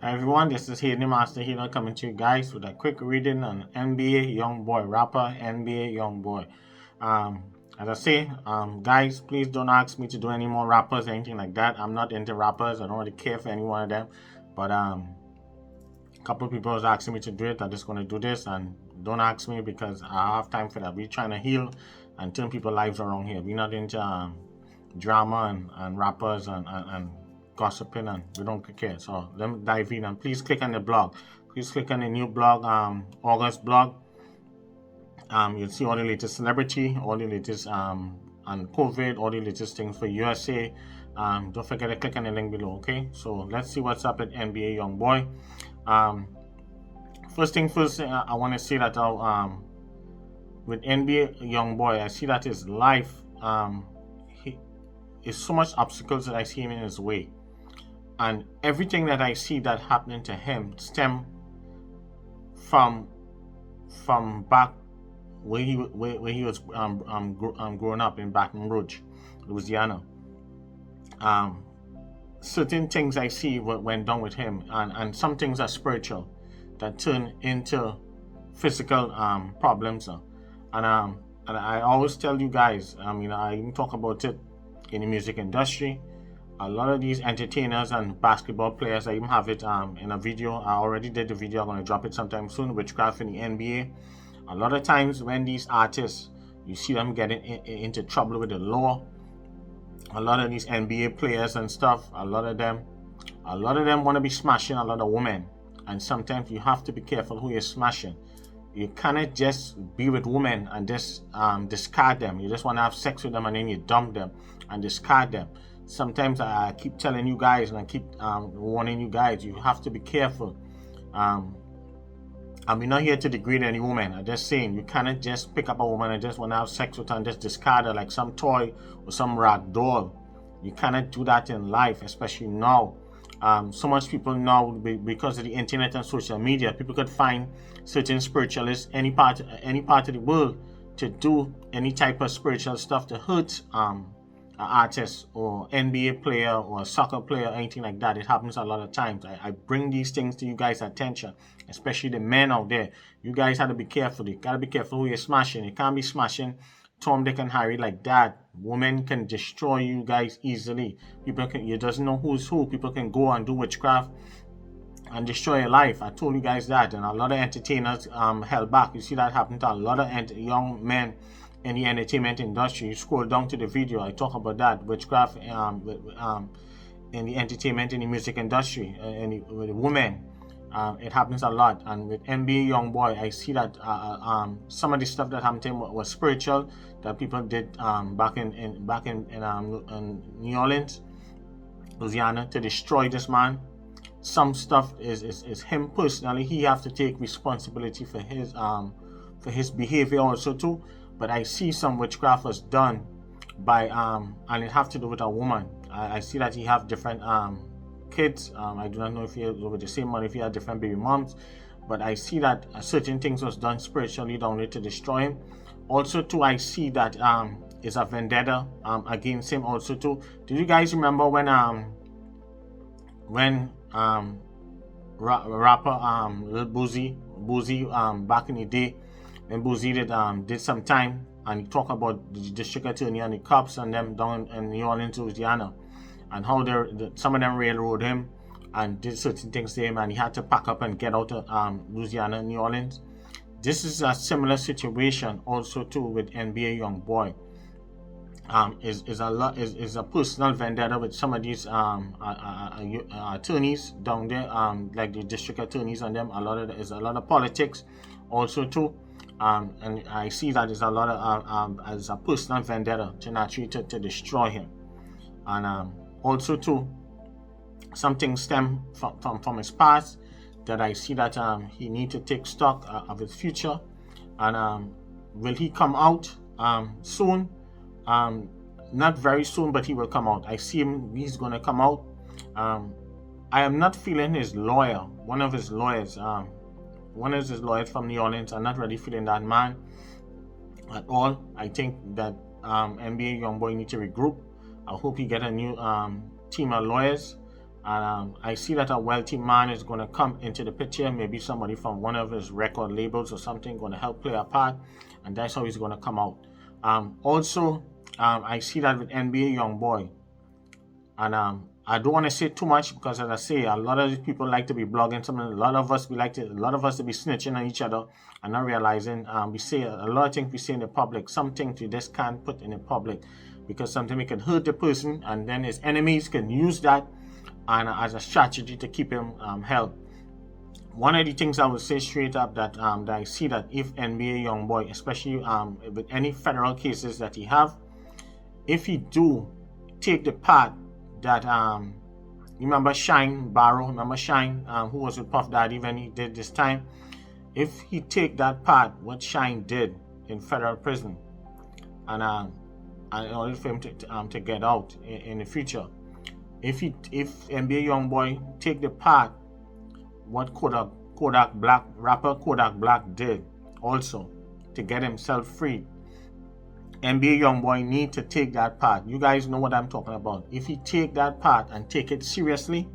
Hi everyone, this is Hayden Master Healer coming to you guys with a quick reading on NBA Youngboy rapper, NBA Youngboy. As I say, guys, please don't ask me to do any more rappers or anything like that. I'm not into rappers. I don't really care for any one of them. But a couple of people was asking me to do it. I'm just going to do this, and don't ask me because I have time for that. We're trying to heal and turn people's lives around here. We're not into drama and rappers and gossiping, and we don't care. So let me dive in, and please click on the blog. Please click on the new blog, August blog. You'll see all the latest celebrity, all the latest on COVID, all the latest things for USA. Don't forget to click on the link below. Okay, so let's see what's up at NBA Youngboy. First thing first, I want to say that with NBA Youngboy, I see that his life is so much obstacles that I see him in his way. And everything that I see that happening to him stem from back where he was growing up in Baton Rouge, Louisiana. Certain things I see went down with him, and some things are spiritual that turn into physical problems. And I always tell you guys, I even talk about it in the music industry. A lot of these entertainers and basketball players, I even have it in a video. I already did the video. I'm going to drop it sometime soon. Witchcraft in the NBA. A lot of times when these artists, you see them getting into trouble with the law. A lot of these NBA players and stuff, a lot of them want to be smashing a lot of women. And sometimes you have to be careful who you're smashing. You cannot just be with women and just discard them. You just want to have sex with them and then you dump them and discard them. Sometimes I keep telling you guys, and I keep warning you guys, you have to be careful. I'm not here to degrade any woman. I'm just saying you cannot just pick up a woman and just want to have sex with her and just discard her like some toy or some rag doll. You cannot do that in life, especially now. So much people now, because of the internet and social media, people could find certain spiritualists any part of the world to do any type of spiritual stuff to hurt an artist or NBA player or a soccer player, anything like that. It happens a lot of times. I bring these things to you guys' attention, especially the men out there. You guys have to be careful. You gotta be careful who you're smashing. You can't be smashing Tom, Dick, and Harry like that. Women can destroy you guys easily. You doesn't know who's who. People can go and do witchcraft and destroy your life. I told you guys that, and a lot of entertainers held back. You see that happen to a lot of young men in the entertainment industry. You scroll down to the video, I talk about that, witchcraft in the entertainment, in the music industry, and with women. It happens a lot. And with NBA Youngboy, I see that some of the stuff that happened to him was spiritual, that people did back in New Orleans, Louisiana, to destroy this man. Some stuff is him personally. He have to take responsibility for his behavior also too. But I see some witchcraft was done by and it have to do with a woman. I see that he have different kids. I do not know if he has over the same one, if he had different baby moms, but I see that certain things was done spiritually down there to destroy him. Also too, I see that is a vendetta against him also too. Do you guys remember when rapper Lil Boozy back in the day, when Boozy did some time, and he talked about the district attorney and the cops and them down in New Orleans, Louisiana, and how some of them railroaded him and did certain things to him, and he had to pack up and get out of Louisiana, New Orleans. This is a similar situation also too with NBA Youngboy. Is a personal vendetta with some of these attorneys down there, like the district attorneys and them. Is a lot of politics also too. And I see that there's a lot of as a personal vendetta to destroy him. And also too, something stem from his past that I see that he need to take stock of his future. And will he come out soon? Not very soon, but he will come out. I see him, he's going to come out. I am not feeling his lawyer, one of his lawyers from New Orleans. I'm not really feeling that man at all. I think that NBA Youngboy need to regroup. I hope he get a new team of lawyers And I see that a wealthy man is going to come into the picture, maybe somebody from one of his record labels or something going to help play a part, and that's how he's going to come out. Also, I see that with NBA Youngboy, and I don't want to say too much because, as I say, a lot of people like to be blogging something. A lot of us to be snitching on each other and not realizing we say a lot of things we say in the public. Some things we just can't put in the public because sometimes it can hurt the person, and then his enemies can use that and as a strategy to keep him held. One of the things I would say straight up that I see that if NBA Youngboy, especially with any federal cases that he have, if he do take the part that you remember Shine Barrow, who was with Puff Daddy when he did this time, if he take that part what Shine did in federal prison, and in order for him to get out in the future, if NBA Youngboy take the part what rapper Kodak Black did also to get himself free, NBA Youngboy need to take that part. You guys know what I'm talking about. If he take that part and take it seriously,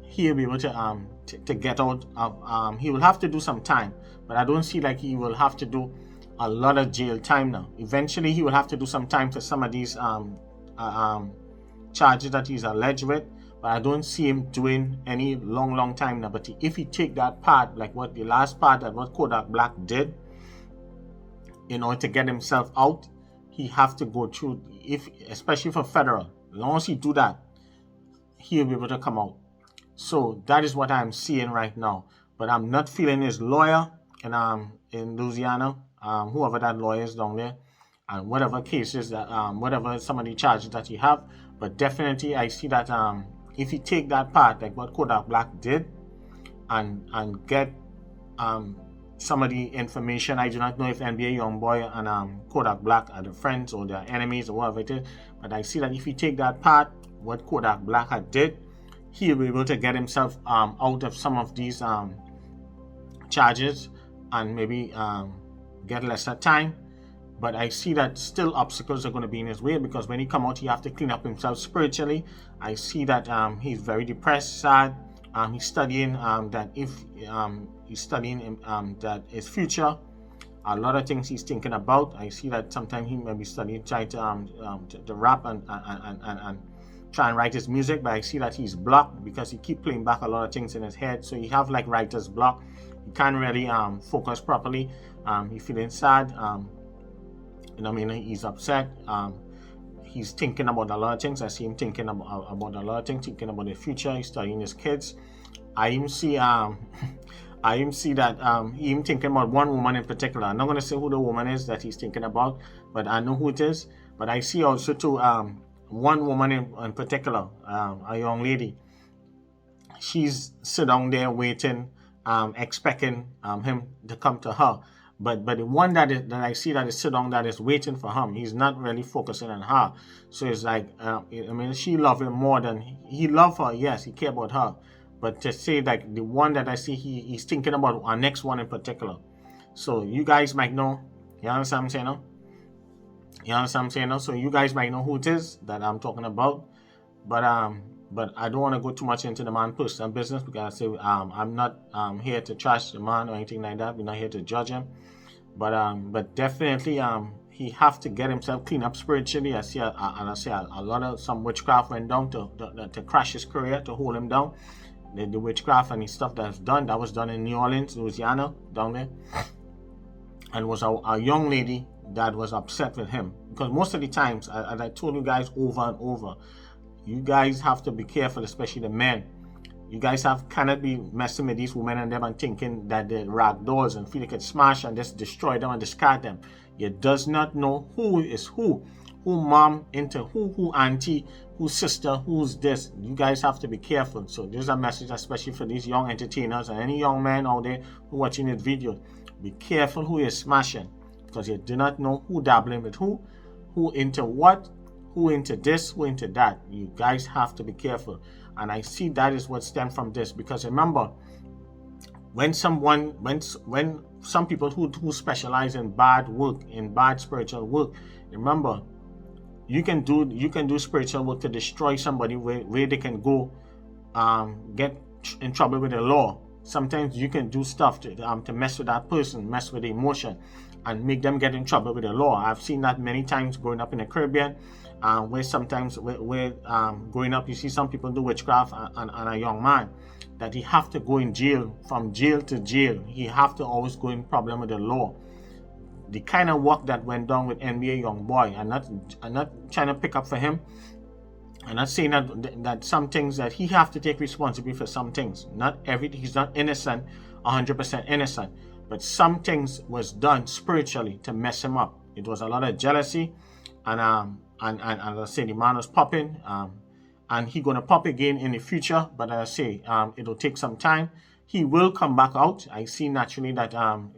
he'll be able to get out of, he will have to do some time, but I don't see like he will have to do a lot of jail time now. Eventually he will have to do some time for some of these charges that he's alleged with, but I don't see him doing any long time now. But if he take that part, like what the last part that what Kodak Black did, in order to get himself out, he have to go through, especially for federal. As long as he do that, he'll be able to come out. So that is what I'm seeing right now. But I'm not feeling his lawyer in Louisiana, whoever that lawyer is down there, and whatever cases that whatever some of the charges that he have. But definitely I see that if he take that part like what Kodak Black did and get some of the information. I do not know if NBA Youngboy and Kodak Black are the friends or their enemies or whatever it is, but I see that if he take that part what Kodak Black had did, he'll be able to get himself out of some of these charges and maybe get lesser time. But I see that still obstacles are going to be in his way, because when he come out, he have to clean up himself spiritually. I see that he's very depressed, sad. He's studying that if he's studying that his future, a lot of things he's thinking about. I see that sometimes he may be studying, trying to rap and try and write his music, but I see that he's blocked because he keep playing back a lot of things in his head. So he have like writer's block. He can't really focus properly. He feeling sad. He's upset. He's thinking about a lot of things. I see him thinking about a lot of things, thinking about the future. He's studying his kids. I even see that he even thinking about one woman in particular. I'm not going to say who the woman is that he's thinking about, but I know who it is. But I see also too one woman in particular, a young lady. She's sit down there waiting, expecting him to come to her. But the one that I see that is sit down that is waiting for him, he's not really focusing on her. So it's like, she love him more than he love her. Yes, he care about her. But to say like the one that I see, he's thinking about our next one in particular. So you guys might know. You understand what I'm saying now? You understand what I'm saying now? So you guys might know who it is that I'm talking about. But I don't want to go too much into the man's personal business, because I say I'm not here to trash the man or anything like that. We're not here to judge him. But definitely he have to get himself clean up spiritually. I see a lot of some witchcraft went down to crash his career, to hold him down. The witchcraft and the stuff that was done in New Orleans, Louisiana, down there, and was a young lady that was upset with him, because most of the times, as I told you guys over and over, you guys have to be careful, especially the men. You guys cannot be messing with these women and them and thinking that they're rag dolls and feel you can smash and just destroy them and discard them. You does not know who is who mom into who auntie, who sister, who's this. You guys have to be careful. So this is a message especially for these young entertainers and any young man out there who watching this video. Be careful who you're smashing, because you do not know who dabbling with who into what, who into this, who into that. You guys have to be careful. And I see that is what stems from this, because remember, when some people who specialize in bad work, in bad spiritual work, remember, you can do spiritual work to destroy somebody where they can go get in trouble with the law. Sometimes you can do stuff to mess with that person, mess with the emotion, and make them get in trouble with the law. I've seen that many times growing up in the Caribbean, where sometimes growing up you see some people do witchcraft and a young man that he have to go in jail, from jail to jail. He have to always go in problem with the law. The kind of work that went down with NBA Youngboy, I'm not trying to pick up for him. I'm not saying that some things that he have to take responsibility for some things. Not everything. He's not innocent, 100% innocent. But some things was done spiritually to mess him up. It was a lot of jealousy, and as I say, the man was popping, and he gonna pop again in the future. But as I say, it'll take some time. He will come back out. I see naturally that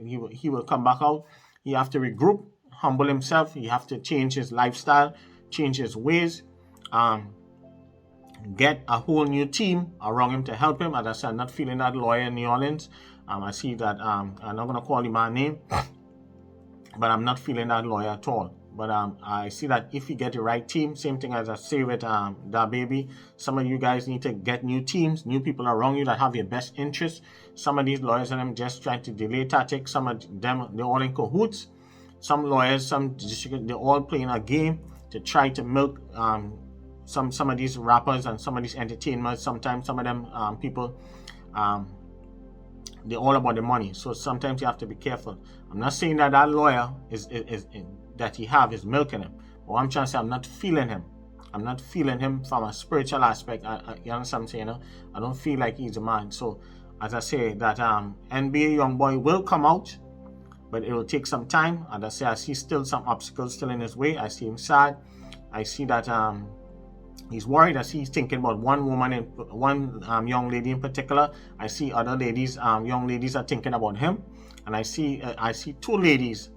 he will come back out. He have to regroup, humble himself. He have to change his lifestyle, change his ways. Get a whole new team around him to help him. As I said, I'm not feeling that lawyer in New Orleans. I see that I'm not going to call him my name, but I'm not feeling that lawyer at all. But I see that if you get the right team, same thing as I say with Da Baby, some of you guys need to get new teams, new people around you that have your best interests. Some of these lawyers and them just trying to delay tactics. Some of them, they're all in cahoots. Some lawyers, they're all playing a game to try to milk some of these rappers and some of these entertainers. Sometimes some of them people, they're all about the money. So sometimes you have to be careful. I'm not saying that lawyer is that he have is milking him. But what I'm trying to say, I'm not feeling him. I'm not feeling him from a spiritual aspect. You understand what I'm saying? I don't feel like he's a man. So as I say, that NBA Youngboy will come out, but it will take some time. As I say, I see still some obstacles still in his way. I see him sad. I see that he's worried. I see he's thinking about one woman, one young lady in particular. I see other ladies, young ladies are thinking about him, and I see two ladies,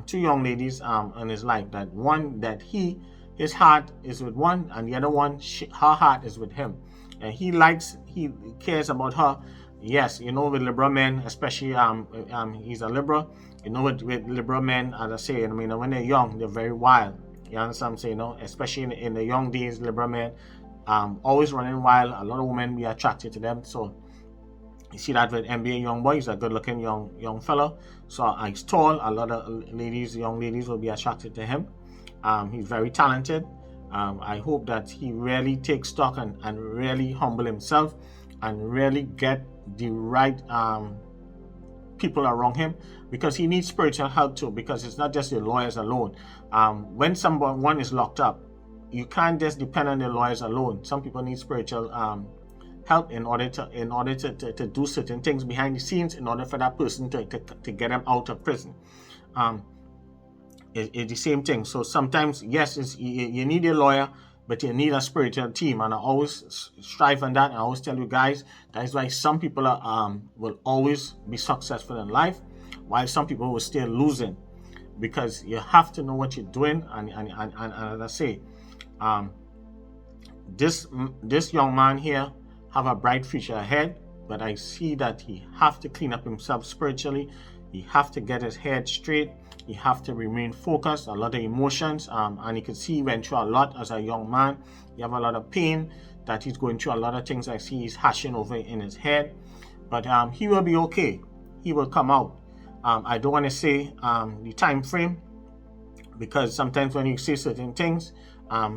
two young ladies in his life. That one that his heart is with one, and the other one her heart is with him, and he cares about her. Yes, you know, with liberal men, especially he's a liberal. You know, with liberal men, as I say, I mean, when they're young, they're very wild. You understand what I'm saying? You know, especially in the young days, liberal men always running wild. A lot of women be attracted to them. So you see that with NBA Youngboy. He's a good-looking young fellow. So he's tall. A lot of young ladies will be attracted to him. He's very talented. I hope that he really takes stock and really humble himself and really get the right people around him, because he needs spiritual help too, because it's not just the lawyers alone. When someone is locked up, you can't just depend on the lawyers alone. Some people need spiritual help in order to do certain things behind the scenes in order for that person to get them out of prison. It's the same thing. So sometimes, yes, you need a lawyer, but you need a spiritual team, and I always strive on that. And I always tell you guys, that is why some people will always be successful in life, while some people will still losing, because you have to know what you're doing. And as I say, this young man here have a bright future ahead, but I see that he have to clean up himself spiritually. He have to get his head straight. He have to remain focused. A lot of emotions, and you can see he went through a lot as a young man. He have a lot of pain that he's going through. A lot of things I see he's hashing over in his head, but he will be okay. He will come out. I don't want to say the time frame, because sometimes when you say certain things,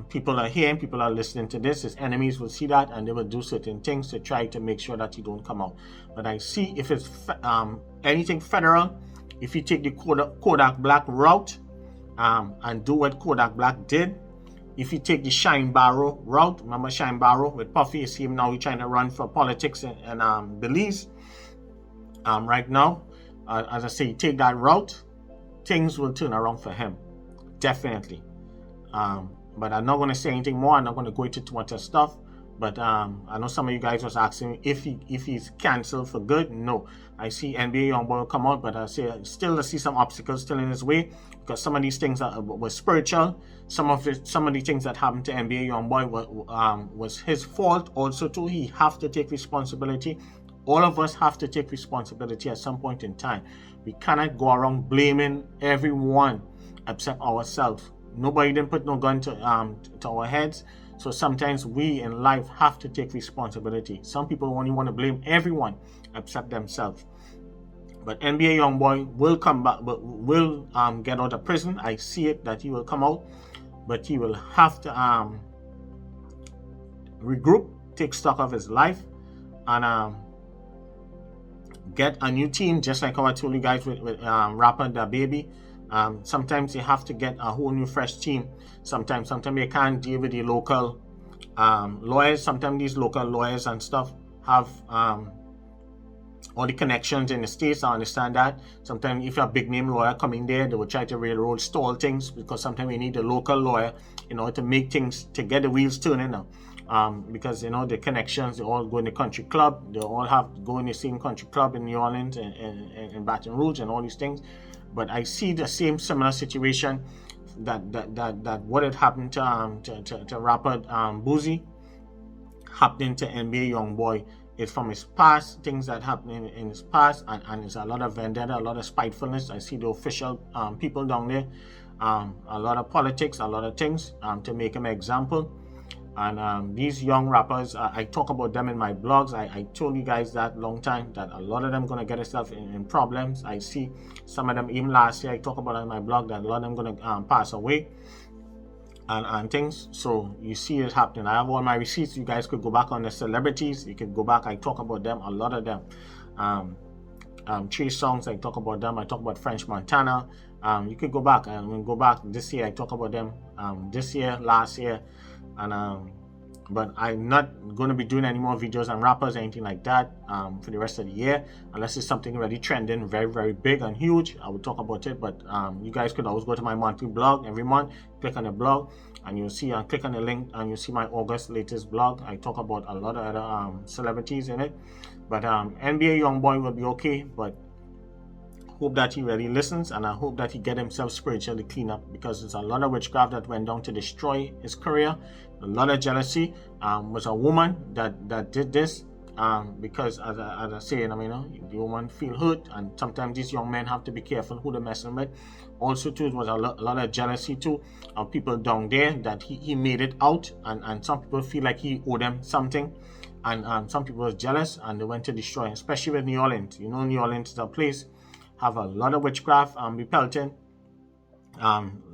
people are hearing, people are listening to this. His enemies will see that, and they will do certain things to try to make sure that he don't come out. But I see if it's anything federal, if you take the Kodak Black route and do what Kodak Black did, if you take the Shine Barrow route, remember Shine Barrow with Puffy, you see him now, he's trying to run for politics in Belize right now. As I say, you take that route, things will turn around for him, definitely. But I'm not going to say anything more. I'm not going to go into too much of stuff. But I know some of you guys was asking if he's cancelled for good. No, I see NBA Youngboy come out, but I still see some obstacles still in his way, because some of these things were spiritual. Some of the things that happened to NBA Youngboy was his fault also too. He have to take responsibility. All of us have to take responsibility at some point in time. We cannot go around blaming everyone except ourselves. Nobody didn't put no gun to our heads. So sometimes we in life have to take responsibility. Some people only want to blame everyone except themselves. But NBA Youngboy will come back, but will get out of prison. I see it that he will come out, but he will have to regroup, take stock of his life, and get a new team, just like how I told you guys with rapper Da Baby. Sometimes you have to get a whole new fresh team. Sometimes you can't deal with the local lawyers. Sometimes these local lawyers and stuff have all the connections in the States. I understand that. Sometimes if you're a big name lawyer coming there, they will try to railroad stall things, because sometimes you need a local lawyer in order to make things, to get the wheels turning now. Because the connections, they all go in the country club, they all have to go in the same country club in New Orleans and in Baton Rouge and all these things. But I see the same similar situation that what had happened to rapper Boozy happening to NBA Youngboy. It's from his past, things that happened in his past, and it's a lot of vendetta, a lot of spitefulness. I see the official people down there, a lot of politics, a lot of things to make him an example. And these young rappers, I talk about them in my blogs. I told you guys that long time, that a lot of them going to get themselves in problems. I see some of them, even last year, I talk about it in my blog, that a lot of them going to pass away and things. So you see it happening. I have all my receipts. You guys could go back on the celebrities. You could go back. I talk about them, a lot of them. Trey Songs, I talk about them. I talk about French Montana. You could go back and go back this year. I talk about them this year, last year. And but I'm not going to be doing any more videos on rappers or anything like that for the rest of the year, unless it's something really trending, very, very big and huge. I will talk about it. But you guys could always go to my monthly blog every month, click on the blog, and you'll see, click on the link, and you'll see my August latest blog. I talk about a lot of other celebrities in it. But NBA Youngboy will be okay, but hope that he really listens, and I hope that he get himself spiritually clean up, because there's a lot of witchcraft that went down to destroy his career. A lot of jealousy. Was a woman that did this, because as I say, the woman feel hurt, and sometimes these young men have to be careful who they're messing with. Also too, it was a lot of jealousy too of people down there, that he made it out, and some people feel like he owed them something, and some people was jealous and they went to destroy him, especially with New Orleans. New Orleans is a place have a lot of witchcraft. Be Pelton,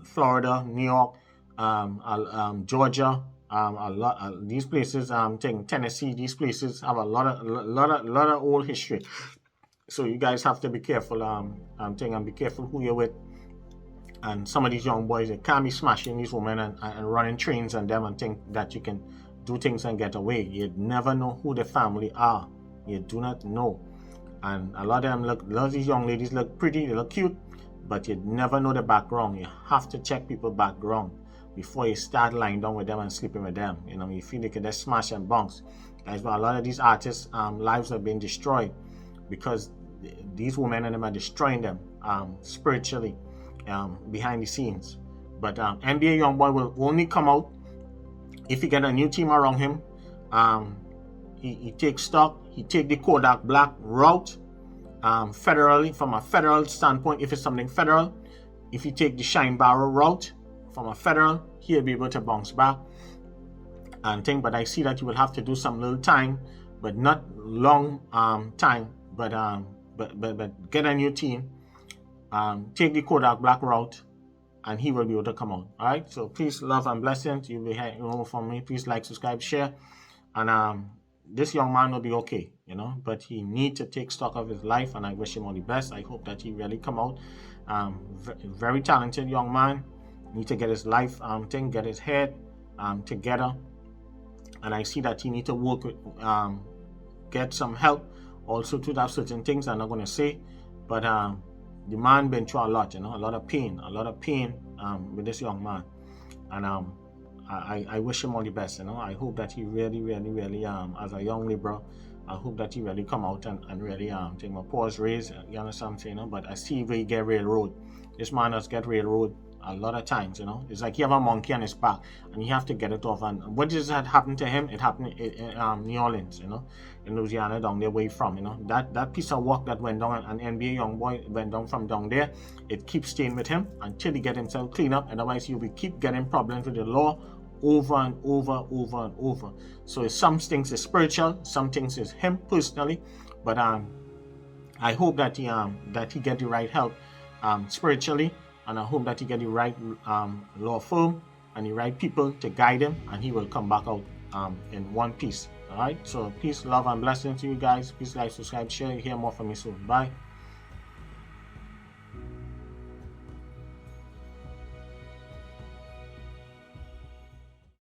Florida, New York, Georgia, a lot. These places, Tennessee. These places have a lot of old history. So you guys have to be careful. And be careful who you're with. And some of these young boys, they can't be smashing these women and running trains on them and think that you can do things and get away. You'd never know who the family are. You do not know. And a lot of these young ladies look pretty, they look cute, but you never know the background. You have to check people's background before you start lying down with them and sleeping with them. You feel like they smash and bounce. That's why a lot of these artists' lives are being destroyed, because these women and them are destroying them spiritually behind the scenes. But NBA Youngboy will only come out if he get a new team around him. He takes stock. He take the Kodak Black route federally, from a federal standpoint. If it's something federal, if he take the Shine Barrel route from a federal, he'll be able to bounce back and think. But I see that you will have to do some little time, but not long time. But get a new team. Take the Kodak Black route, and he will be able to come out. All right. So peace, love, and blessings. You'll be hearing more from me. Please like, subscribe, share, and this young man will be okay, but he need to take stock of his life, and I wish him all the best. I hope that he really come out. Very talented young man. Need to get his life get his head together, and I see that he need to work with, get some help. Also to have certain things I'm not going to say, but the man been through a lot, a lot of pain with this young man, and I wish him all the best. I hope that he really, really, really, as a young liberal, I hope that he really come out and really take my paws raised. You understand what I'm saying? But I see where he get railroad. This man has get railroad a lot of times. It's like he have a monkey on his back, and you have to get it off. And what just had happened to him? It happened in New Orleans, in Louisiana, down there where he from. That piece of work that went down, and NBA Youngboy went down from down there. It keeps staying with him until he get himself clean up. Otherwise, he will keep getting problems with the law over and over. So some things is spiritual, some things is him personally, but I hope that he get the right help spiritually, and I hope that he get the right law firm and the right people to guide him, and he will come back out in one piece. All right, so peace, love, and blessings to you guys. Please like, subscribe, share. You hear more from me soon. Bye.